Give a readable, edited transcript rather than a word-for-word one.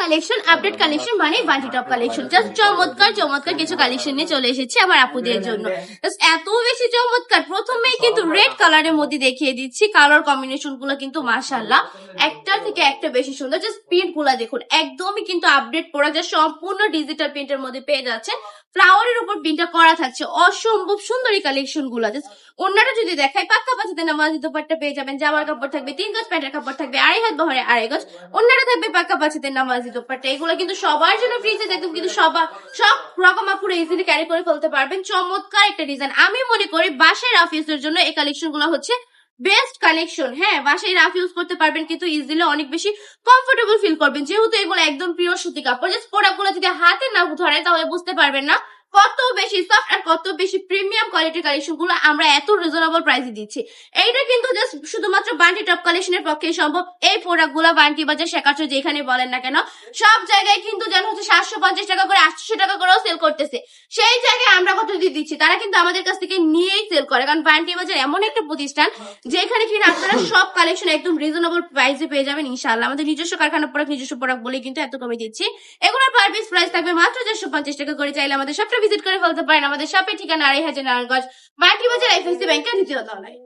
Collection, update collection মানে Bunty top collection. Just চমৎকার চমৎকার কিছু কালেকশন নিয়ে চলে এসেছি আমার আপুদের জন্য। জাস্ট এত বেশি চমৎকার। প্রথমেই কিন্তু রেড কালারের মধ্যে দেখিয়ে দিচ্ছি, কালার কম্বিনেশন গুলো কিন্তু মাশাআল্লাহ একটা থেকে একটা বেশি সুন্দর। জাস্ট প্রিন্ট গুলা দেখুন, একদমই কিন্তু আপডেট প্রোডাক্ট, যা সম্পূর্ণ ডিজিটাল প্রিন্টের মধ্যে পেয়ে যাচ্ছে। ফ্লাওয়ারের উপর প্রিন্টটা করা থাকছে, অসম্ভব সুন্দর এই কালেকশন গুলা। জাস্ট অন্যটা যদি দেখাই, পাক্কা পাঁচাতে নামাজি দোপাট্টা পেয়ে যাবেন, জামার কাপড় থাকবে 3 গজ, প্যান্টের কাপড় থাকবে 2.5 হাত বহরে 2.5 গজ, অন্যটা থাকবে পাক্কা পাঁচাতে নামাজি দোপাট্টা। এগুলো কিন্তু সবার জন্য ফ্রিজে একদম কিন্তু সব রকম আপুরা ইজিলি ক্যারি করে ফেলতে পারবেন। চমৎকার একটা ডিজাইন। আমি মনে করি বাসায় রাফ ইউজের জন্য এই কালেকশন গুলো হচ্ছে বেস্ট কালেকশন। হ্যাঁ, বাসায় রাফ ইউজ করতে পারবেন, কিন্তু ইজিলি অনেক বেশি কমফোর্টেবল ফিল করবেন, যেহেতু এগুলো একদম পিওর সুতি কাপড়। জাস্ট প্রোডাক্টগুলো যদি হাতে না ধরে তাহলে বুঝতে পারবেন না কত বেশি সফট আর কত বেশি প্রিমিয়াম কোয়ালিটির কালেকশন গুলো আমরা এত রিজনেবল প্রাইসে দিচ্ছি। এইটা কিন্তু জাস্ট শুধুমাত্র বান্টি টপ কালেকশনের পক্ষে সম্ভব। এই প্রোডাক্ট গুলা বান্টি বাজার শেখাচ্ছ যেখানে বলেন না কেন, সব জায়গায় কিন্তু যেন হচ্ছে 750 টাকা করে 800 টাকা করেও সেল করতেছে। সেই জায়গায় আমরা কত দিয়ে দিচ্ছি, তারা কিন্তু আমাদের কাছ থেকে নিয়েই সেল করে। কারণ বান্টি বাজার এমন একটা প্রতিষ্ঠান যেখানে কিনা আপনারা সব কালেকশন একদম রিজনেবল প্রাইসে পেয়ে যাবেন ইনশাআল্লাহ। আমাদের নিজস্ব কারখানা প্রোডাক্ট, নিজস্ব প্রোডাক্ট বলে কিন্তু এত কমে দিচ্ছি। এগুলোর পার পিস প্রাইস থাকবে মাত্র 450 টাকা করে। চাইলে আমাদের সবটা ভিজিট করে ফেলতে পারেন। আমাদের শপের ঠিকানা 2500 নারায়ণগঞ্জ, বান্টি বাজার, আইএফএসসি ব্যাংকের দ্বিতীয় তলায়।